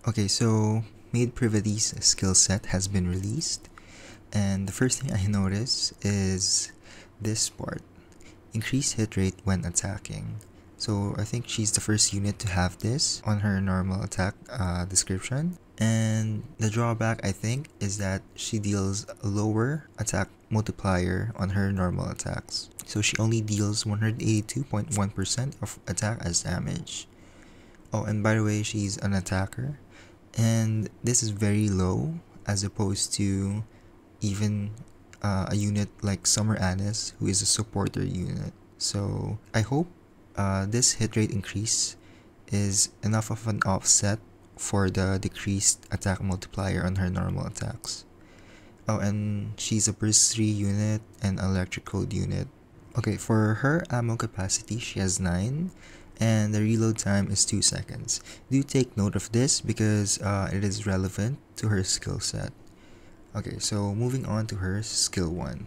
Okay, so Maid Privaty's skill set has been released, and the first thing I notice is this part. Increased hit rate when attacking. So I think she's the first unit to have this on her normal attack description. And the drawback, I think, is that she deals a lower attack multiplier on her normal attacks. So she only deals 182.1% of attack as damage. Oh, and by the way, she's an attacker. And this is very low as opposed to even a unit like Summer Anis, who is a supporter unit. So I hope this hit rate increase is enough of an offset for the decreased attack multiplier on her normal attacks. Oh, and she's a burst 3 unit and electric code unit. Okay, for her ammo capacity, she has 9, and the reload time is 2 seconds. Do take note of this because it is relevant to her skill set. Okay, so moving on to her skill 1.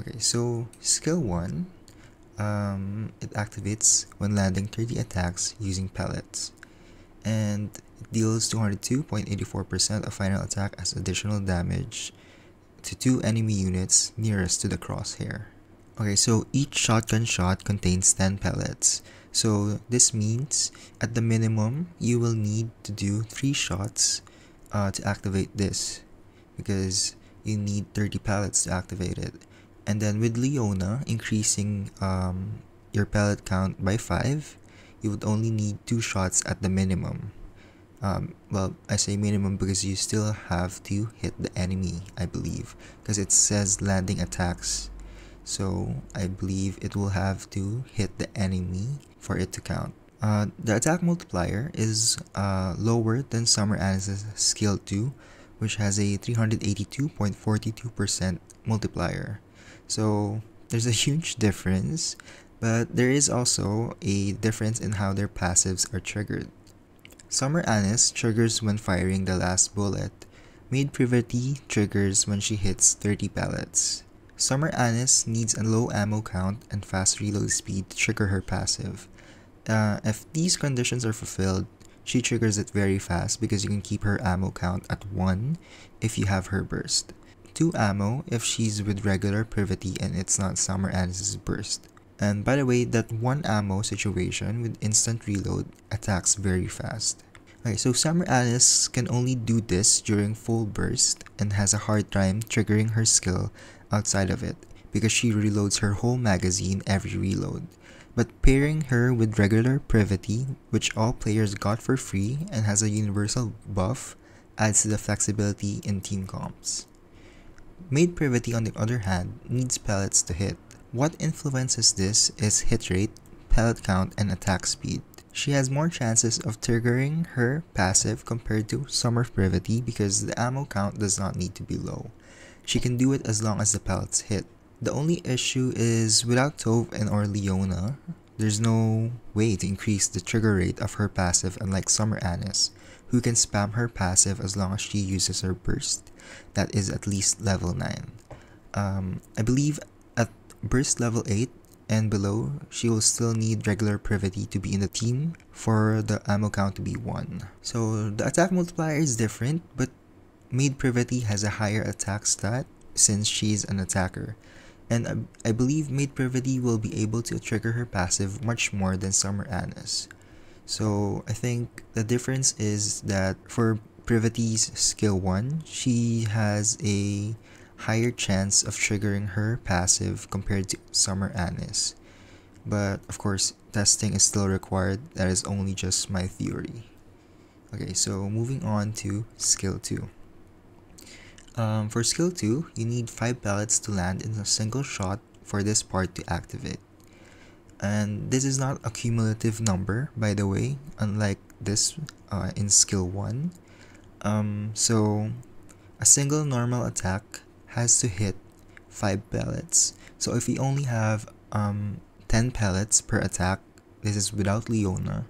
Okay, so skill 1, it activates when landing 30 attacks using pellets. And it deals 202.84% of final attack as additional damage to 2 enemy units nearest to the crosshair. Okay, so each shotgun shot contains 10 pellets. So this means at the minimum, you will need to do 3 shots to activate this, because you need 30 pellets to activate it. And then with Leona increasing your pellet count by 5, you would only need 2 shots at the minimum. Well, I say minimum because you still have to hit the enemy, I believe, because it says landing attacks. So I believe it will have to hit the enemy for it to count. The attack multiplier is lower than Summer Anis's skill 2, which has a 382.42% multiplier. So there's a huge difference, but there is also a difference in how their passives are triggered. Summer Anis triggers when firing the last bullet. Maid Privaty triggers when she hits 30 pellets. Summer Anis needs a low ammo count and fast reload speed to trigger her passive. If these conditions are fulfilled, she triggers it very fast because you can keep her ammo count at 1 if you have her burst. 2 ammo if she's with regular Privaty and it's not Summer Anis's burst. And by the way, that 1 ammo situation with instant reload attacks very fast. Okay, so Summer Anis can only do this during full burst and has a hard time triggering her skill outside of it because she reloads her whole magazine every reload. But pairing her with regular Privaty, which all players got for free and has a universal buff, adds to the flexibility in team comps. Maid Privaty, on the other hand, needs pellets to hit. What influences this is hit rate, pellet count, and attack speed. She has more chances of triggering her passive compared to Summer Privaty because the ammo count does not need to be low. She can do it as long as the pellets hit. The only issue is without Tove and or Leona, there's no way to increase the trigger rate of her passive unlike Summer Anis, who can spam her passive as long as she uses her burst, that is at least level 9. I believe at burst level 8 and below, she will still need regular Privaty to be in the team for the ammo count to be 1. So the attack multiplier is different, but Maid Privaty has a higher attack stat since she's an attacker. And I believe Maid Privaty will be able to trigger her passive much more than Summer Anis. So I think the difference is that for Privaty's skill 1, she has a higher chance of triggering her passive compared to Summer Anis. But of course, testing is still required. That is only just my theory. Okay, so moving on to skill 2. For skill 2, you need 5 pellets to land in a single shot for this part to activate. And this is not a cumulative number, by the way, unlike this in skill 1. So a single normal attack has to hit 5 pellets. So if you only have 10 pellets per attack, this is without Leona,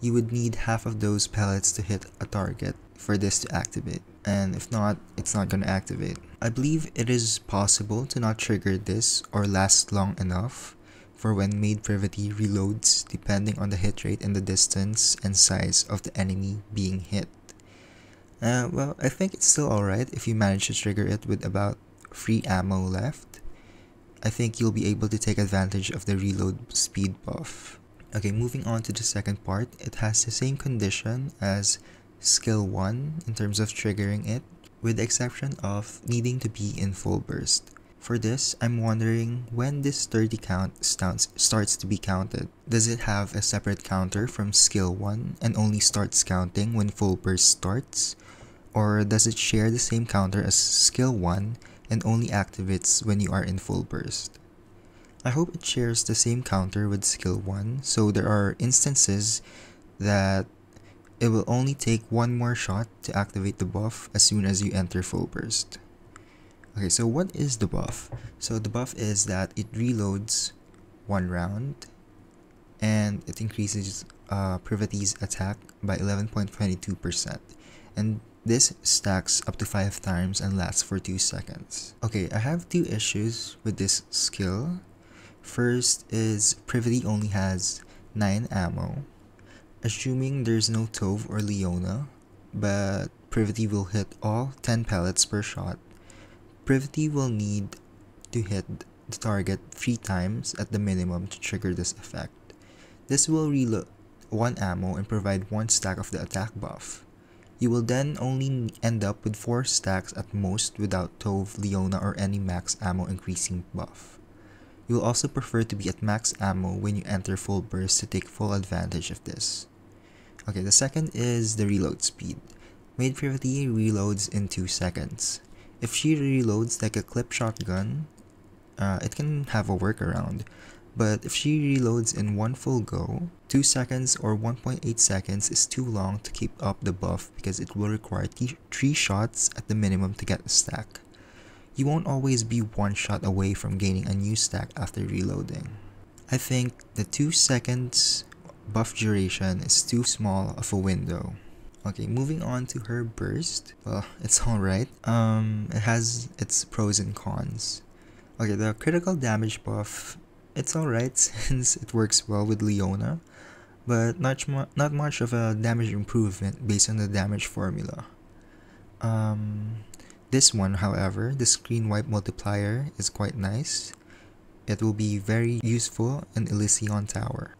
you would need half of those pellets to hit a target for this to activate. And if not, it's not gonna activate. I believe it is possible to not trigger this or last long enough for when Maid Privaty reloads depending on the hit rate and the distance and size of the enemy being hit. Well, I think it's still alright if you manage to trigger it with about free ammo left. I think you'll be able to take advantage of the reload speed buff. Okay, moving on to the second part, it has the same condition as skill 1 in terms of triggering it, with the exception of needing to be in full burst. For this, I'm wondering when this 30 count starts to be counted. Does it have a separate counter from skill 1 and only starts counting when full burst starts? Or does it share the same counter as skill 1 and only activates when you are in full burst? I hope it shares the same counter with skill 1, so there are instances that it will only take one more shot to activate the buff as soon as you enter full burst. Okay, so what is the buff? So the buff is that it reloads one round and it increases Privaty's attack by 11.22%, and this stacks up to 5 times and lasts for 2 seconds. Okay, I have 2 issues with this skill. First is Privaty only has 9 ammo. Assuming there's no Tove or Leona, but Privaty will hit all 10 pellets per shot, Privaty will need to hit the target 3 times at the minimum to trigger this effect. This will reload 1 ammo and provide 1 stack of the attack buff. You will then only end up with 4 stacks at most without Tove, Leona, or any max ammo increasing buff. You will also prefer to be at max ammo when you enter full burst to take full advantage of this. Okay, the second is the reload speed. Maid Privaty reloads in 2 seconds. If she reloads like a clip shotgun, it can have a workaround. But if she reloads in one full go, 2 seconds or 1.8 seconds is too long to keep up the buff because it will require 3 shots at the minimum to get a stack. You won't always be 1 shot away from gaining a new stack after reloading. I think the 2 seconds buff duration is too small of a window. Okay, moving on to her burst. Well, it's alright. It has its pros and cons. Okay, the critical damage buff, it's alright since it works well with Leona, but not much of a damage improvement based on the damage formula. This one, however, the screen wipe multiplier is quite nice. It will be very useful in Elysion Tower.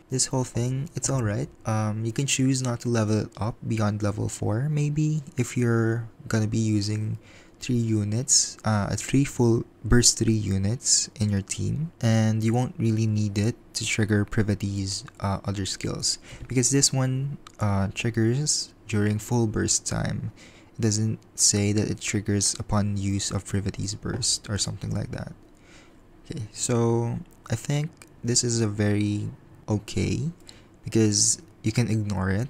This whole thing, it's alright. You can choose not to level it up beyond level 4 maybe if you're gonna be using 3 units, 3 full burst 3 units in your team, and you won't really need it to trigger Privaty's other skills because this one triggers during full burst time. It doesn't say that it triggers upon use of Privaty's burst or something like that. Okay, so I think this is a very okay because you can ignore it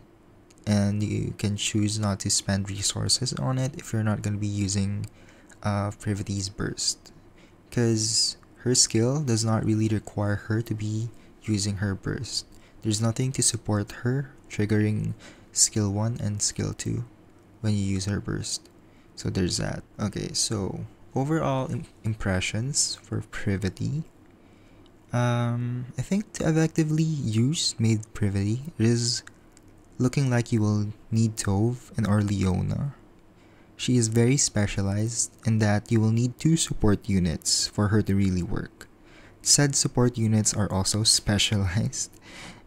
and you can choose not to spend resources on it if you're not going to be using Privaty's burst, because her skill does not really require her to be using her burst. There's nothing to support her triggering skill 1 and skill 2 when you use her burst. So there's that. Okay, so overall impressions for Privaty. I think to effectively use Maid Privaty, it is looking like you will need Tove and or Leona. She is very specialized in that you will need 2 support units for her to really work. Said support units are also specialized,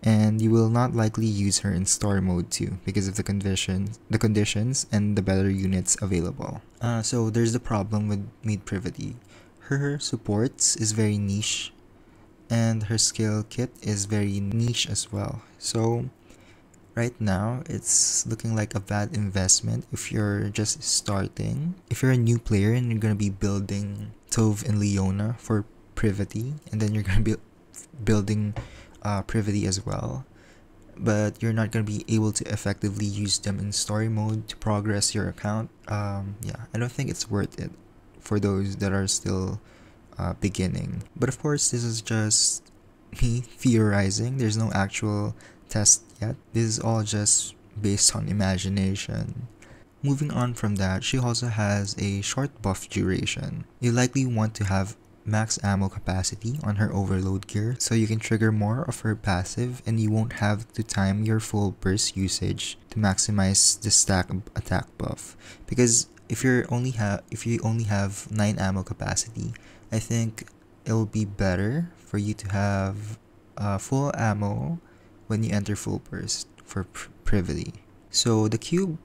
and you will not likely use her in story mode too because of the conditions and the better units available. So there's the problem with Maid Privaty. Her supports is very niche, and her skill kit is very niche as well. So right now, it's looking like a bad investment if you're just starting. If you're a new player and you're gonna be building Tove and Leona for Privaty, and then you're gonna be building Privaty as well, but you're not gonna be able to effectively use them in story mode to progress your account. Yeah, I don't think it's worth it for those that are still beginning. But of course, this is just me theorizing. There's no actual test yet. This is all just based on imagination. Moving on from that, she also has a short buff duration. You likely want to have max ammo capacity on her overload gear, so you can trigger more of her passive and you won't have to time your full burst usage to maximize the stack attack buff. Because if you only have 9 ammo capacity, I think it'll be better for you to have full ammo when you enter full burst for Privity. So the cube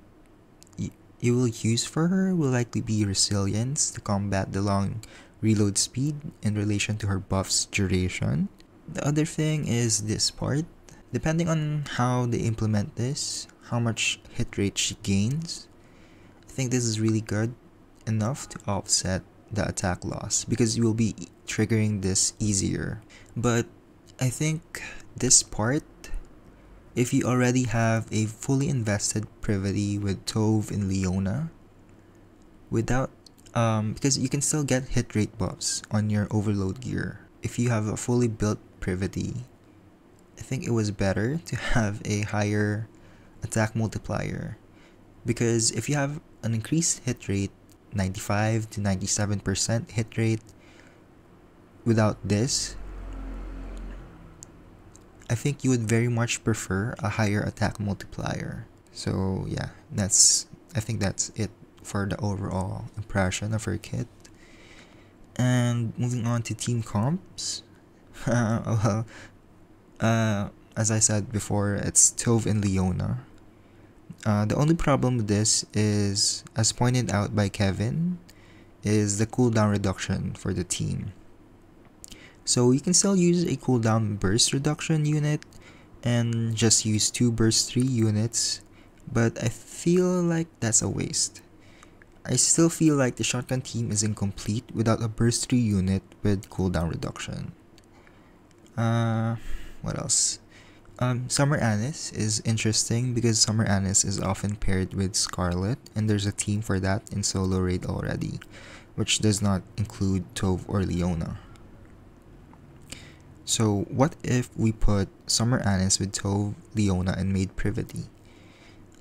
you will use for her will likely be Resilience to combat the long reload speed in relation to her buff's duration. The other thing is this part. Depending on how they implement this, how much hit rate she gains, I think this is really good enough to offset the attack loss because you will be triggering this easier. But I think this part, if you already have a fully invested Privity with Tove and Leona, without because you can still get hit rate buffs on your overload gear. If you have a fully built Privity, I think it was better to have a higher attack multiplier, because if you have an increased hit rate, 95 to 97% hit rate, without this, I think you would very much prefer a higher attack multiplier. So yeah, I think that's it for the overall impression of her kit. And moving on to team comps. Well, as I said before, it's Tove and Leona. The only problem with this is, as pointed out by Kevin, is the cooldown reduction for the team. So you can still use a cooldown burst reduction unit and just use 2 burst 3 units, but I feel like that's a waste. I still feel like the shotgun team is incomplete without a burst 3 unit with cooldown reduction. What else? Summer Anis is interesting because Summer Anis is often paired with Scarlet, and there's a team for that in solo raid already, which does not include Tove or Leona. So what if we put Summer Anis with Tove, Leona, and Maid Privaty?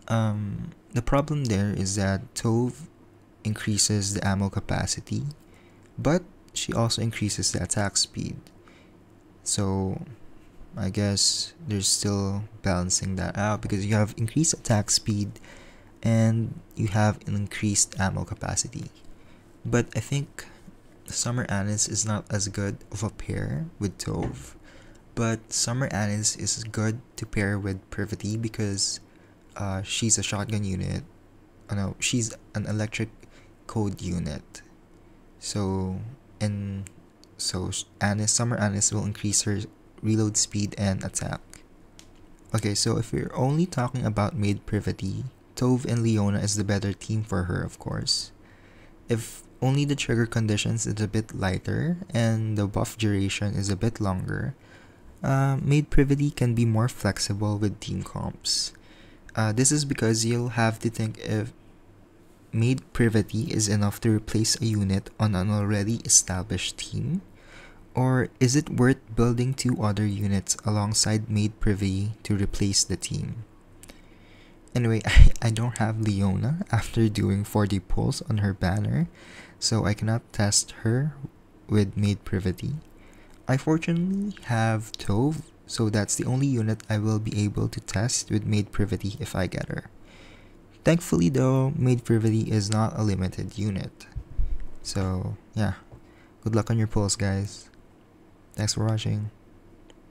The problem there is that Tove increases the ammo capacity, but she also increases the attack speed. So I guess there's still balancing that out because you have increased attack speed and you have an increased ammo capacity. But I think Summer Anis is not as good of a pair with Tove, but Summer Anis is good to pair with Privity because she's a shotgun unit. Oh no, she's an electric code unit. So Summer Anis will increase her reload speed and attack. Okay, so if we're only talking about Maid Privaty, Tove and Leona is the better team for her, of course. If only the trigger conditions is a bit lighter and the buff duration is a bit longer, Maid Privaty can be more flexible with team comps. This is because you'll have to think if Maid Privaty is enough to replace a unit on an already established team, or is it worth building 2 other units alongside Maid Privaty to replace the team? Anyway, I don't have Leona after doing 40 pulls on her banner, so I cannot test her with Maid Privaty. I fortunately have Tove, so that's the only unit I will be able to test with Maid Privaty if I get her. Thankfully though, Maid Privaty is not a limited unit. So yeah, good luck on your pulls, guys. Thanks for watching.